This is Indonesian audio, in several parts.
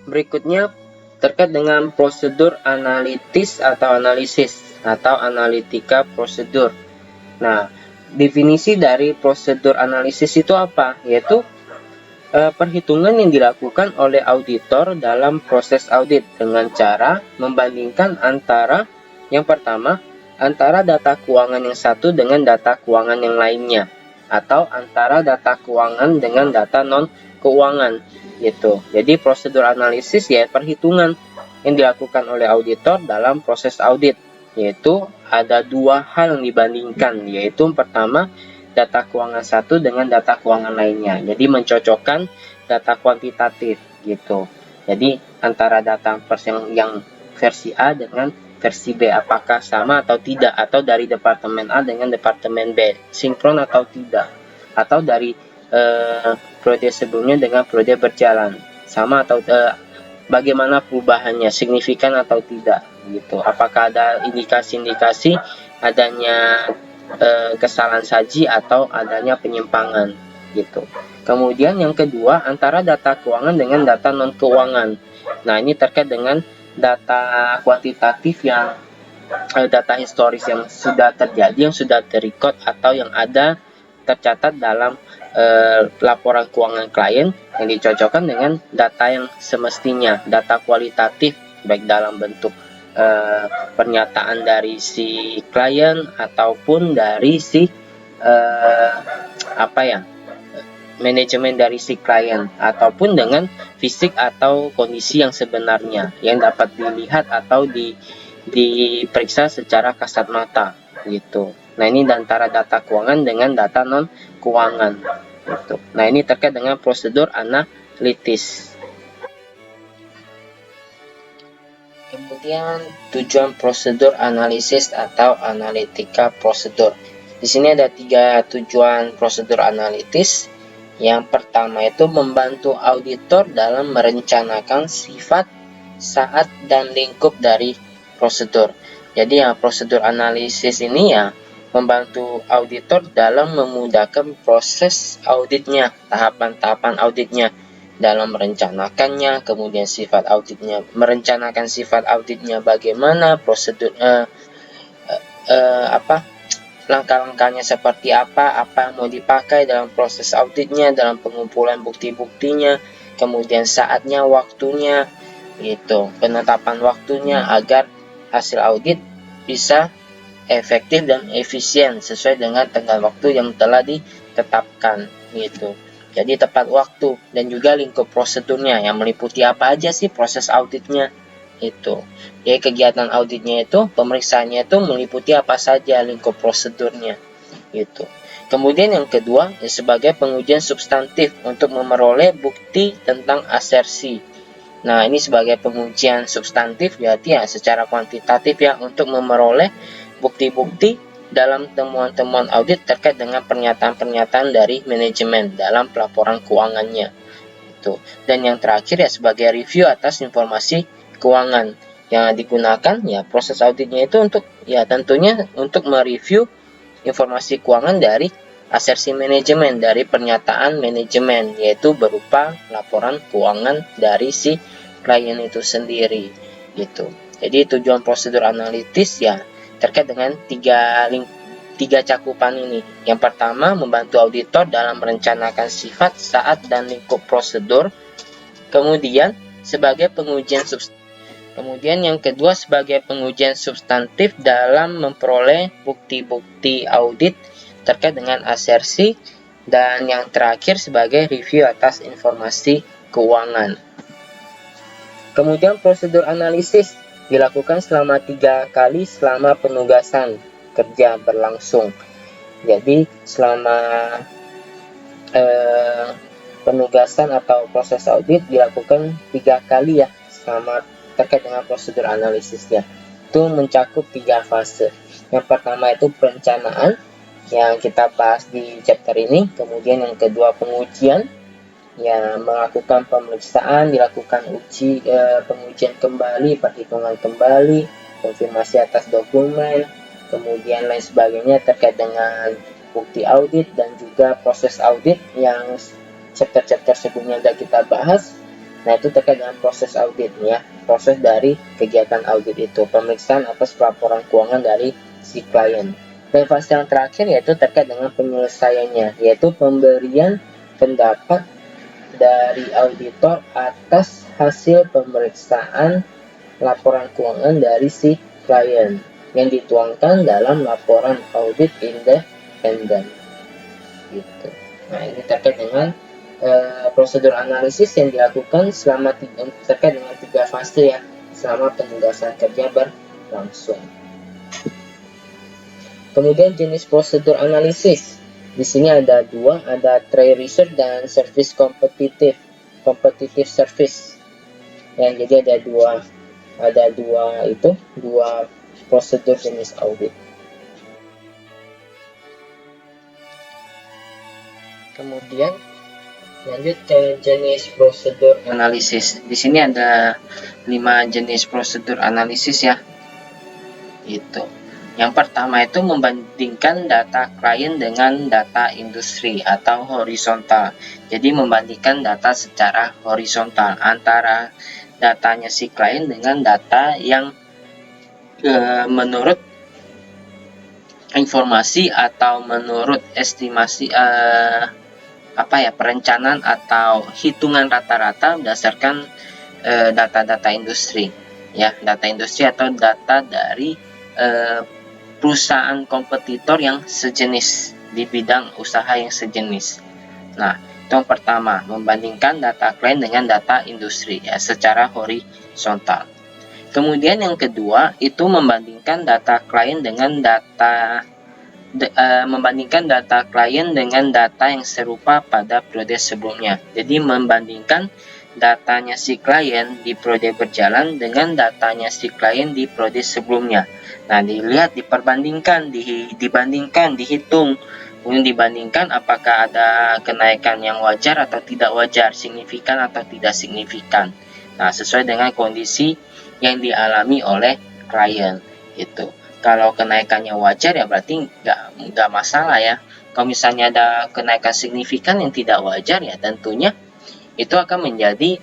berikutnya terkait dengan prosedur analitis atau analisis atau analitika prosedur. Nah, definisi dari prosedur analisis itu apa? Yaitu perhitungan yang dilakukan oleh auditor dalam proses audit dengan cara membandingkan antara yang pertama, antara data keuangan yang satu dengan data keuangan yang lainnya, atau antara data keuangan dengan data non keuangan gitu. Jadi prosedur analisis ya perhitungan yang dilakukan oleh auditor dalam proses audit, yaitu ada dua hal yang dibandingkan, yaitu pertama data keuangan satu dengan data keuangan lainnya. Jadi mencocokkan data kuantitatif gitu. Jadi antara data yang versi A dengan versi B apakah sama atau tidak, atau dari departemen A dengan departemen B sinkron atau tidak, atau dari periode sebelumnya dengan periode berjalan sama atau bagaimana perubahannya, signifikan atau tidak gitu. Apakah ada indikasi-indikasi adanya kesalahan saji atau adanya penyimpangan gitu. Kemudian yang kedua, antara data keuangan dengan data non keuangan. Nah, ini terkait dengan data kuantitatif yang data historis yang sudah terjadi, yang sudah terrecord atau yang ada tercatat dalam laporan keuangan klien yang dicocokkan dengan data yang semestinya, data kualitatif baik dalam bentuk pernyataan dari si klien ataupun dari si manajemen dari si klien, ataupun dengan fisik atau kondisi yang sebenarnya yang dapat dilihat atau diperiksa secara kasat mata gitu. Nah, ini antara data keuangan dengan data non keuangan gitu. Nah, ini terkait dengan prosedur analitis. Kemudian tujuan prosedur analisis atau analitika prosedur. Di sini ada 3 tujuan prosedur analitis. Yang pertama itu membantu auditor dalam merencanakan sifat, saat, dan lingkup dari prosedur. Jadi ya prosedur analisis ini ya membantu auditor dalam memudahkan proses auditnya, tahapan-tahapan auditnya dalam merencanakannya, kemudian sifat auditnya, merencanakan sifat auditnya bagaimana, prosedur langkah-langkahnya seperti apa yang mau dipakai dalam proses auditnya, dalam pengumpulan bukti-buktinya, kemudian saatnya, waktunya, gitu, penetapan waktunya agar hasil audit bisa efektif dan efisien sesuai dengan tenggat waktu yang telah ditetapkan, gitu. Jadi tepat waktu dan juga lingkup prosedurnya yang meliputi apa aja sih proses auditnya itu. Jadi kegiatan auditnya itu, pemeriksaannya itu meliputi apa saja lingkup prosedurnya gitu. Kemudian yang kedua ya, sebagai pengujian substantif untuk memperoleh bukti tentang asersi. Nah, ini sebagai pengujian substantif berarti ya secara kuantitatif ya untuk memperoleh bukti-bukti dalam temuan-temuan audit terkait dengan pernyataan-pernyataan dari manajemen dalam pelaporan keuangannya itu. Dan yang terakhir ya sebagai review atas informasi keuangan yang digunakan ya proses auditnya itu untuk ya tentunya untuk mereview informasi keuangan dari asersi manajemen, dari pernyataan manajemen, yaitu berupa laporan keuangan dari si klien itu sendiri gitu. Jadi tujuan prosedur analitis ya terkait dengan tiga cakupan ini. Yang pertama, membantu auditor dalam merencanakan sifat, saat, dan lingkup prosedur. Kemudian yang kedua sebagai pengujian substantif dalam memperoleh bukti-bukti audit terkait dengan asersi, dan yang terakhir sebagai review atas informasi keuangan. Kemudian prosedur analisis dilakukan selama 3 kali selama penugasan kerja berlangsung. Jadi selama penugasan atau proses audit dilakukan 3 kali ya selama terkait dengan prosedur analisisnya. Itu mencakup 3 fase. Yang pertama itu perencanaan yang kita bahas di chapter ini. Kemudian yang kedua pengujian, ya melakukan pemeriksaan, dilakukan pengujian kembali, perhitungan kembali, konfirmasi atas dokumen, kemudian lain sebagainya terkait dengan bukti audit dan juga proses audit yang chapter-chapter sebelumnya sudah kita bahas. Nah, itu terkait dengan proses audit ya. Proses dari kegiatan audit itu, pemeriksaan atas pelaporan keuangan dari si klien. Dan fase yang terakhir yaitu terkait dengan penyelesaiannya, yaitu pemberian pendapat dari auditor atas hasil pemeriksaan laporan keuangan dari si klien yang dituangkan dalam laporan audit independen. Gitu. Nah, ini terkait dengan prosedur analisis yang dilakukan selama terkait dengan 3 fase ya selama penugasan kerja berlangsung. Kemudian jenis prosedur analisis. Di sini ada 2, ada trade research dan service competitive service. Ya, jadi ada dua prosedur jenis audit. Kemudian lanjut ke jenis prosedur analisis. Di sini ada 5 jenis prosedur analisis ya. Itu. Yang pertama itu membandingkan data klien dengan data industri atau horizontal. Jadi membandingkan data secara horizontal antara datanya si klien dengan data yang menurut informasi atau menurut estimasi perencanaan atau hitungan rata-rata berdasarkan data-data industri ya, data industri atau data dari perusahaan kompetitor yang sejenis di bidang usaha yang sejenis. Nah, itu yang pertama, membandingkan data klien dengan data industri ya secara horizontal. Kemudian yang kedua itu membandingkan data klien dengan data yang serupa pada periode sebelumnya. Jadi membandingkan datanya si klien di periode berjalan dengan datanya si klien di periode sebelumnya. Nah, dilihat, diperbandingkan, dihitung, kemudian dibandingkan apakah ada kenaikan yang wajar atau tidak wajar, signifikan atau tidak signifikan. Nah, sesuai dengan kondisi yang dialami oleh klien itu. Kalau kenaikannya wajar ya berarti nggak masalah ya. Kalau misalnya ada kenaikan signifikan yang tidak wajar ya tentunya itu akan menjadi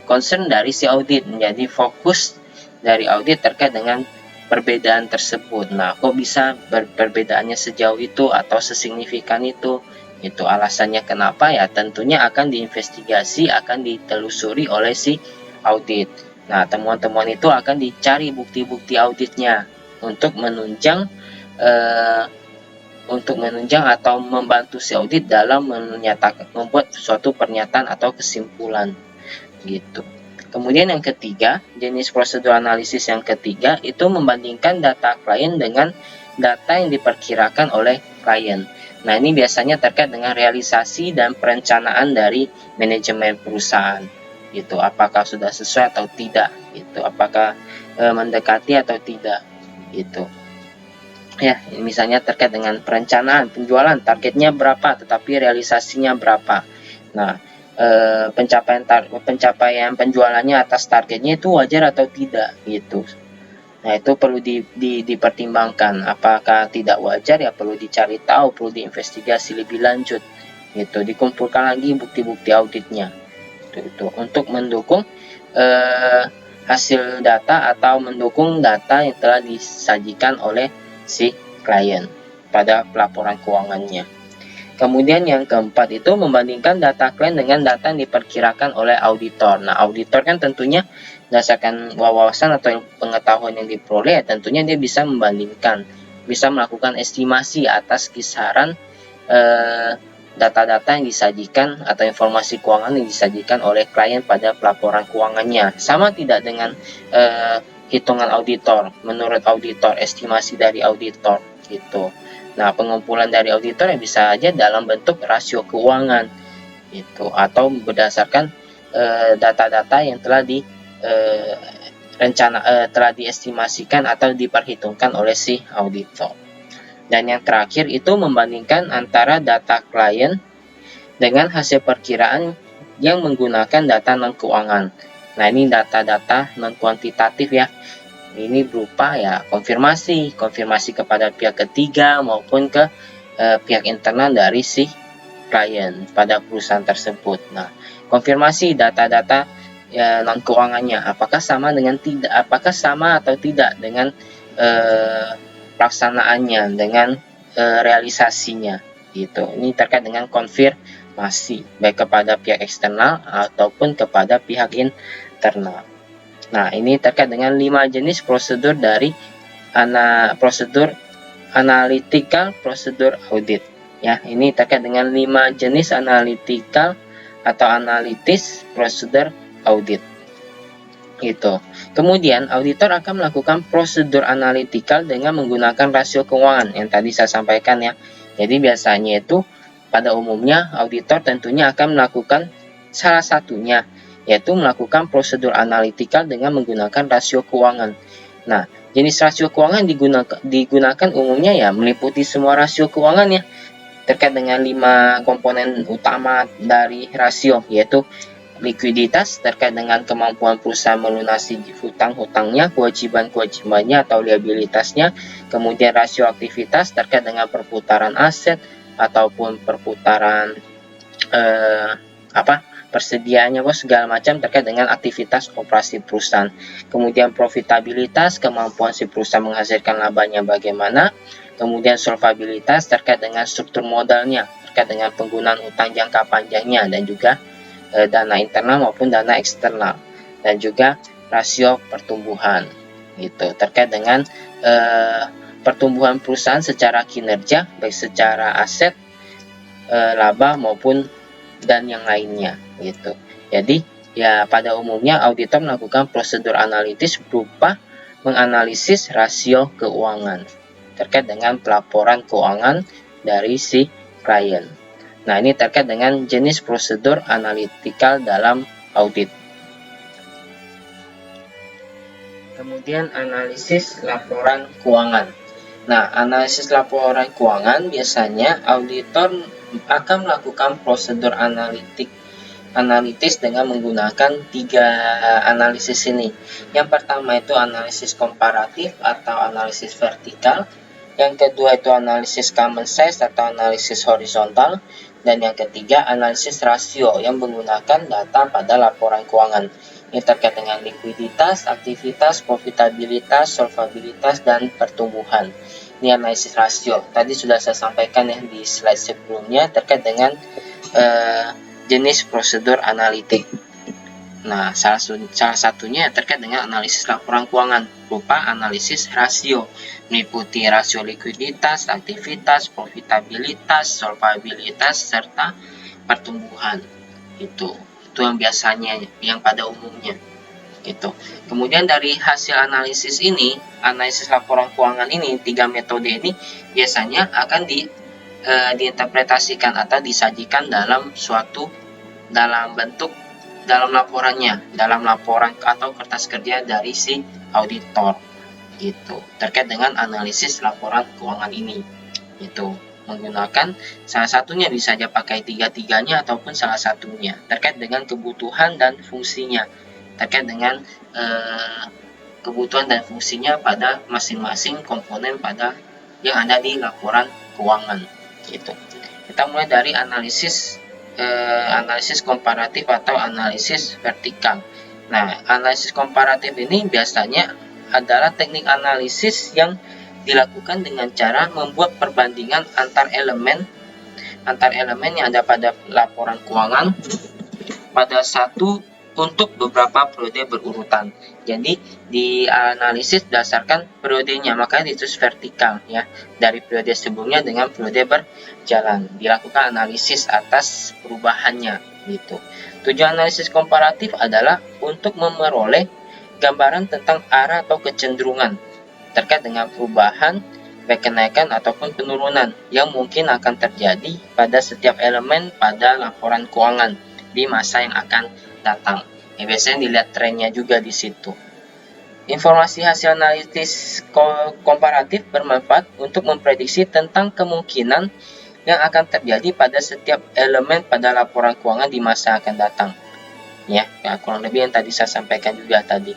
concern dari si audit, menjadi fokus dari audit terkait dengan perbedaan tersebut. Nah, kok bisa perbedaannya sejauh itu atau sesignifikan itu? Itu alasannya kenapa ya tentunya akan diinvestigasi, akan ditelusuri oleh si audit. Nah, temuan-temuan itu akan dicari bukti-bukti auditnya untuk menunjang atau membantu si audit dalam membuat suatu pernyataan atau kesimpulan gitu. Kemudian yang ketiga, jenis prosedur analisis yang ketiga itu membandingkan data klien dengan data yang diperkirakan oleh klien. Nah, ini biasanya terkait dengan realisasi dan perencanaan dari manajemen perusahaan. Gitu, apakah sudah sesuai atau tidak? Gitu, apakah mendekati atau tidak? Gitu. Ya, misalnya terkait dengan perencanaan penjualan, targetnya berapa, tetapi realisasinya berapa. Nah, pencapaian penjualannya atas targetnya itu wajar atau tidak gitu. Nah, itu perlu dipertimbangkan. Apakah tidak wajar ya perlu dicari tahu, perlu diinvestigasi lebih lanjut gitu. Dikumpulkan lagi bukti-bukti auditnya itu untuk mendukung hasil data atau mendukung data yang telah disajikan oleh si klien pada pelaporan keuangannya. Kemudian yang keempat itu membandingkan data klien dengan data yang diperkirakan oleh auditor. Nah, auditor kan tentunya berdasarkan wawasan atau pengetahuan yang diperoleh, tentunya dia bisa membandingkan, bisa melakukan estimasi atas kisaran data-data yang disajikan atau informasi keuangan yang disajikan oleh klien pada pelaporan keuangannya. Sama tidak dengan hitungan auditor, menurut auditor, estimasi dari auditor gitu. Nah, pengumpulan dari auditor yang bisa aja dalam bentuk rasio keuangan gitu, atau berdasarkan data-data yang telah telah diestimasikan atau diperhitungkan oleh si auditor. Dan yang terakhir itu membandingkan antara data klien dengan hasil perkiraan yang menggunakan data non keuangan. Nah, ini data-data non kuantitatif ya. Ini berupa ya konfirmasi kepada pihak ketiga maupun ke pihak internal dari si klien pada perusahaan tersebut. Nah, konfirmasi data-data non keuangannya, apakah sama atau tidak dengan pelaksanaannya, dengan realisasinya gitu. Ini terkait dengan konfirmasi baik kepada pihak eksternal ataupun kepada pihak internal. Nah, ini terkait dengan 5 jenis prosedur dari prosedur analytical, prosedur audit. Ya, ini terkait dengan 5 jenis analytical atau analitis prosedur audit. Gitu. Kemudian, auditor akan melakukan prosedur analytical dengan menggunakan rasio keuangan yang tadi saya sampaikan ya. Jadi biasanya itu pada umumnya auditor tentunya akan melakukan salah satunya, yaitu melakukan prosedur analytical dengan menggunakan rasio keuangan. Nah, jenis rasio keuangan digunakan umumnya ya meliputi semua rasio keuangan ya, terkait dengan 5 komponen utama dari rasio, yaitu likuiditas terkait dengan kemampuan perusahaan melunasi hutang-hutangnya, kewajiban-kewajibannya atau liabilitasnya. Kemudian rasio aktivitas terkait dengan perputaran aset ataupun perputaran persediaannya segala macam terkait dengan aktivitas operasi perusahaan. Kemudian profitabilitas, kemampuan si perusahaan menghasilkan labanya bagaimana. Kemudian solvabilitas terkait dengan struktur modalnya, terkait dengan penggunaan utang jangka panjangnya, dan juga dana internal maupun dana eksternal, dan juga rasio pertumbuhan gitu, terkait dengan pertumbuhan perusahaan secara kinerja baik secara aset, laba maupun dan yang lainnya gitu. Jadi ya pada umumnya auditor melakukan prosedur analitis berupa menganalisis rasio keuangan terkait dengan pelaporan keuangan dari si klien. Nah, ini terkait dengan jenis prosedur analytical dalam audit. Kemudian analisis laporan keuangan. Nah, analisis laporan keuangan biasanya auditor akan melakukan prosedur analitis dengan menggunakan 3 analisis ini. Yang pertama itu analisis komparatif atau analisis vertikal. Yang kedua itu analisis common size atau analisis horizontal. Dan yang ketiga, analisis rasio yang menggunakan data pada laporan keuangan. Ini terkait dengan likuiditas, aktivitas, profitabilitas, solvabilitas, dan pertumbuhan. Ini analisis rasio. Tadi sudah saya sampaikan ya di slide sebelumnya terkait dengan jenis prosedur analitik. Nah, salah satunya terkait dengan analisis laporan keuangan berupa analisis rasio, meliputi rasio likuiditas, aktivitas, profitabilitas, solvabilitas, serta pertumbuhan. Itu yang biasanya, yang pada umumnya. Gitu. Kemudian dari hasil analisis ini, analisis laporan keuangan ini, 3 metode ini biasanya akan diinterpretasikan atau disajikan dalam dalam laporannya, dalam laporan atau kertas kerja dari si auditor gitu, terkait dengan analisis laporan keuangan ini. Itu menggunakan salah satunya, bisa saja pakai tiga-tiganya ataupun salah satunya, terkait dengan kebutuhan dan fungsinya, terkait dengan kebutuhan dan fungsinya pada masing-masing komponen pada yang ada di laporan keuangan gitu. Kita mulai dari analisis komparatif atau analisis vertikal. Nah, analisis komparatif ini biasanya adalah teknik analisis yang dilakukan dengan cara membuat perbandingan antar elemen yang ada pada laporan keuangan pada satu untuk beberapa periode berurutan. Jadi dianalisis berdasarkan periodenya, makanya itu vertikal ya, dari periode sebelumnya dengan periode berjalan. Dilakukan analisis atas perubahannya gitu. Tujuan analisis komparatif adalah untuk memperoleh gambaran tentang arah atau kecenderungan terkait dengan perubahan, baik kenaikan ataupun penurunan yang mungkin akan terjadi pada setiap elemen pada laporan keuangan di masa yang akan datang. Ya, biasanya dilihat trennya juga di situ. Informasi hasil analisis komparatif bermanfaat untuk memprediksi tentang kemungkinan yang akan terjadi pada setiap elemen pada laporan keuangan di masa akan datang. Ya, kurang lebih yang tadi saya sampaikan juga tadi.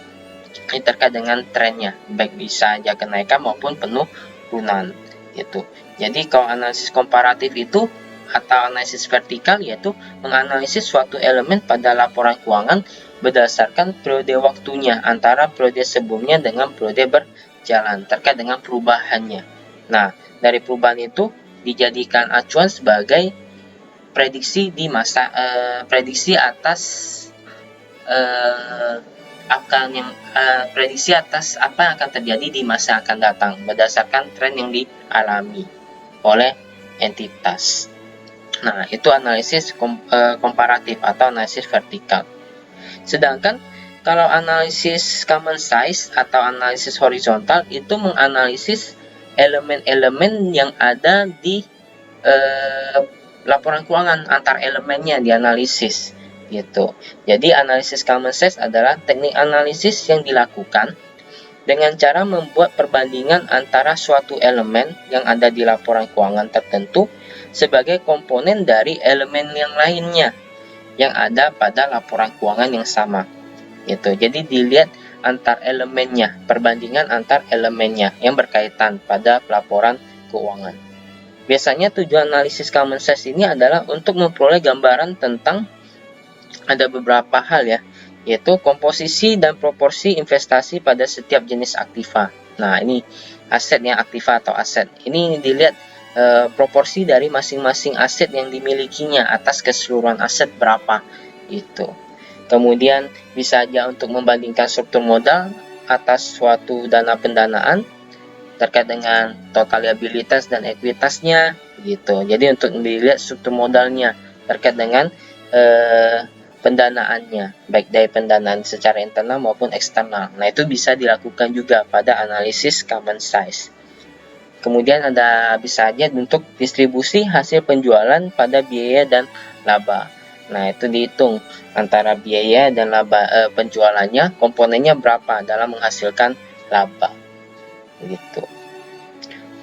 Ini terkait dengan trennya, baik bisa aja kenaikan maupun penurunan gitu. Jadi kalau analisis komparatif itu atau analisis vertikal yaitu menganalisis suatu elemen pada laporan keuangan berdasarkan periode waktunya antara periode sebelumnya dengan periode berjalan terkait dengan perubahannya. Nah, dari perubahan itu dijadikan acuan sebagai prediksi di masa prediksi atas prediksi atas apa yang akan terjadi di masa yang akan datang berdasarkan tren yang dialami oleh entitas. Nah, itu analisis komparatif atau analisis vertikal. Sedangkan kalau analisis common size atau analisis horizontal itu menganalisis elemen-elemen yang ada di laporan keuangan, antar elemennya dianalisis gitu. Jadi analisis common size adalah teknik analisis yang dilakukan dengan cara membuat perbandingan antara suatu elemen yang ada di laporan keuangan tertentu sebagai komponen dari elemen yang lainnya yang ada pada laporan keuangan yang sama. Gitu. Jadi dilihat antar elemennya, perbandingan antar elemennya yang berkaitan pada laporan keuangan. Biasanya tujuan analisis common size ini adalah untuk memperoleh gambaran tentang ada beberapa hal ya, yaitu komposisi dan proporsi investasi pada setiap jenis aktiva. Nah, ini asetnya, aktiva atau aset. Ini dilihat proporsi dari masing-masing aset yang dimilikinya atas keseluruhan aset berapa itu. Kemudian bisa saja untuk membandingkan struktur modal atas suatu dana pendanaan terkait dengan total liabilitas dan ekuitasnya gitu. Jadi untuk dilihat struktur modalnya terkait dengan pendanaannya, baik dari pendanaan secara internal maupun eksternal. Nah, itu bisa dilakukan juga pada analisis common size. Kemudian ada bisa saja untuk distribusi hasil penjualan pada biaya dan laba. Nah, itu dihitung antara biaya dan laba penjualannya, komponennya berapa dalam menghasilkan laba. Gitu.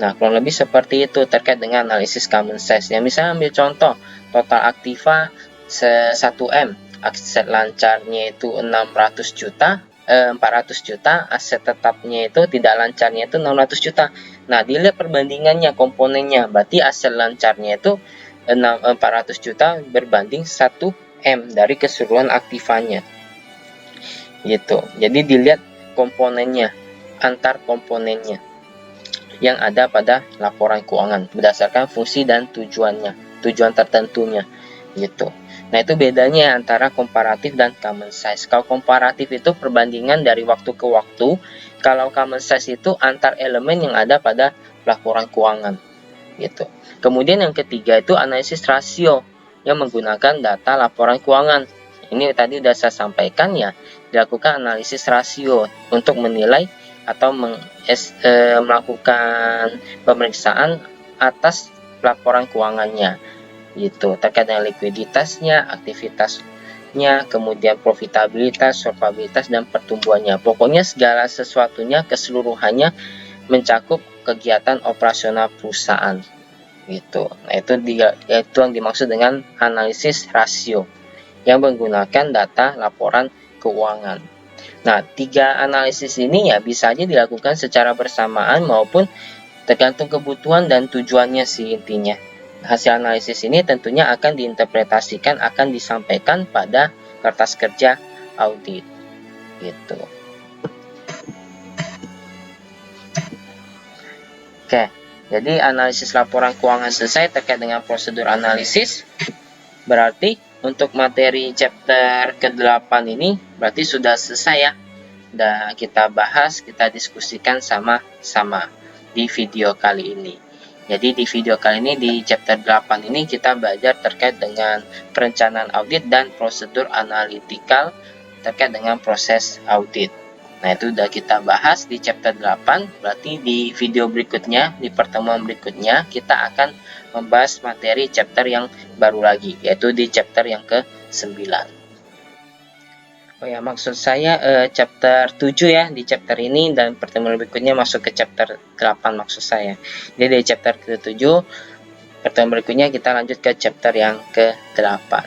Nah, kurang lebih seperti itu terkait dengan analisis common size. Ya, misalnya ambil contoh, total aktiva 1M, aset lancarnya itu 400 juta, aset tetapnya itu tidak lancarnya itu 600 juta. Nah, dilihat perbandingannya, komponennya, berarti aset lancarnya itu 400 juta berbanding 1M dari keseluruhan aktivanya. Gitu. Jadi dilihat komponennya, antar komponennya yang ada pada laporan keuangan berdasarkan fungsi dan tujuannya, tujuan tertentunya gitu. Nah, itu bedanya antara komparatif dan common size. Kalau komparatif itu perbandingan dari waktu ke waktu, kalau common size itu antar elemen yang ada pada laporan keuangan gitu. Kemudian yang ketiga itu analisis rasio yang menggunakan data laporan keuangan. Ini tadi sudah saya sampaikan ya, dilakukan analisis rasio untuk menilai atau melakukan pemeriksaan atas laporan keuangannya gitu, terkait dengan likuiditasnya, aktivitasnya, kemudian profitabilitas, solvabilitas, dan pertumbuhannya. Pokoknya segala sesuatunya keseluruhannya mencakup kegiatan operasional perusahaan gitu. Nah, itu yang dimaksud dengan analisis rasio yang menggunakan data laporan keuangan. Nah, 3 analisis ini ya bisa aja dilakukan secara bersamaan maupun tergantung kebutuhan dan tujuannya sih intinya. Hasil analisis ini tentunya akan diinterpretasikan, akan disampaikan pada kertas kerja audit. Gitu. Oke, jadi analisis laporan keuangan selesai terkait dengan prosedur analisis. Berarti untuk materi chapter ke-8 ini berarti sudah selesai ya. Dan kita bahas, kita diskusikan sama-sama di video kali ini. Jadi di video kali ini di chapter 8 ini kita belajar terkait dengan perencanaan audit dan prosedur analitikal terkait dengan proses audit. Nah, itu sudah kita bahas di chapter 8. Berarti di video berikutnya, di pertemuan berikutnya kita akan membahas materi chapter yang baru lagi, yaitu di chapter yang ke-9. Oh ya, maksud saya chapter 7 ya, di chapter ini, dan pertemuan berikutnya masuk ke chapter 8 maksud saya. Jadi dari chapter ke-7, pertemuan berikutnya kita lanjut ke chapter yang ke-8.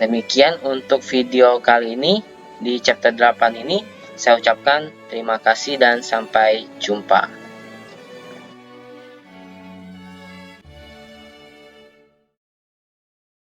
Demikian untuk video kali ini, di chapter 8 ini, saya ucapkan terima kasih dan sampai jumpa.